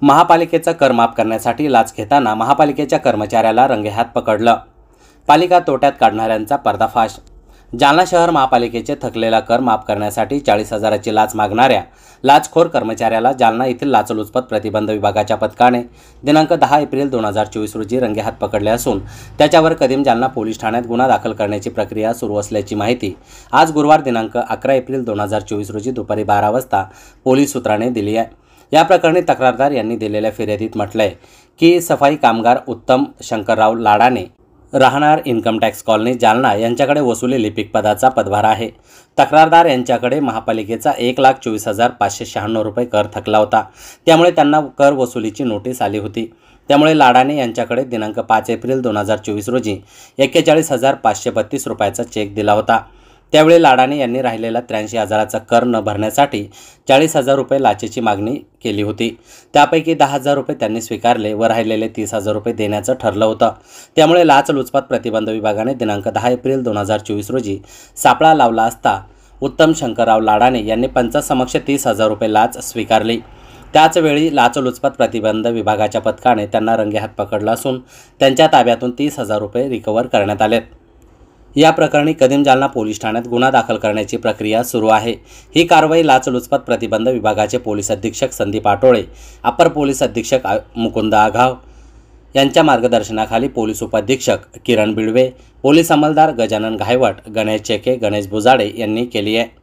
महापालिकेचा कर माफ करण्यासाठी लाच घेताना महापालिकेच्या कर्मचाऱ्याला रंगेहात पकडलं। पालिका तोट्यात काढणाऱ्यांचा पर्दाफाश। जालना शहर महापालिकेचे थकलेला कर माफ करण्यासाठी 40,000ची लाच मागणाऱ्या लाचखोर कर्मचाऱ्याला जालना येथील लाचलुचपत प्रतिबंध विभागाच्या पथकाने दिनांक 10 एप्रिल 2024 रोजी रंगेहात पकडले असून त्याच्यावर कदीम जालना पोलीस ठाण्यात गुन्हा दाखल करण्याची प्रक्रिया सुरू असल्याची माहिती आज गुरुवार दिनांक 11 एप्रिल 2024 रोजी दुपारी 12 वाजता पोलीस सूत्रांनी दिली आहे। या प्रकरणी तक्रारदार यांनी दिलेल्या फिर्यादीत म्हटलंय की सफाई कामगार उत्तम शंकरराव लाडाने राहणार इन्कम टॅक्स कॉलनी जालना यांच्याकडे वसुली लिपिक पदाचा पदभार आहे। तक्रारदार यांच्याकडे महापालिकेचा 1,24,596 रुपये कर थकला होता, त्यामुळे त्यांना कर वसुलीची नोटीस आली होती। त्यामुळे लाडाने यांच्याकडे दिनांक 5 एप्रिल 2024 रोजी 41,532 रुपयाचा चेक दिला होता। त्यावेळी लाडाने यांनी राहिलेला 83,000चा कर न भरण्यासाठी 40,000 रुपये लाचेची मागणी केली होती। त्यापैकी 10,000 रुपये त्यांनी स्वीकारले व राहिलेले 30,000 रुपये देण्याचं ठरलं होतं। त्यामुळे लाचलुचपत प्रतिबंध विभागाने दिनांक 10 एप्रिल 2024 रोजी सापळा लावला असता उत्तम शंकरराव लाडाने यांनी पंचासमक्ष 30,000 रुपये लाच स्वीकारली। त्याचवेळी लाचलुचपत प्रतिबंध विभागाच्या पथकाने त्यांना रंगेहात पकडलं असून त्यांच्या ताब्यातून 30,000 रुपये रिकव्हर करण्यात आलेत। या प्रकरणी कदीम जालना पोलीस ठाण्यात गुन्हा दाखल करण्याची प्रक्रिया सुरू आहे। ही कारवाई लाचलुचपत प्रतिबंध विभागाचे पोलीस अधीक्षक संदीप आटोळे, अपर पोलीस अधीक्षक मुकुंद आघाव यांच्या मार्गदर्शनाखाली पोलीस उपाधीक्षक किरण बिडवे, पोलीस अंमलदार गजानन घायवट, गणेश चेके, गणेश बुजाडे यांनी केली आहे।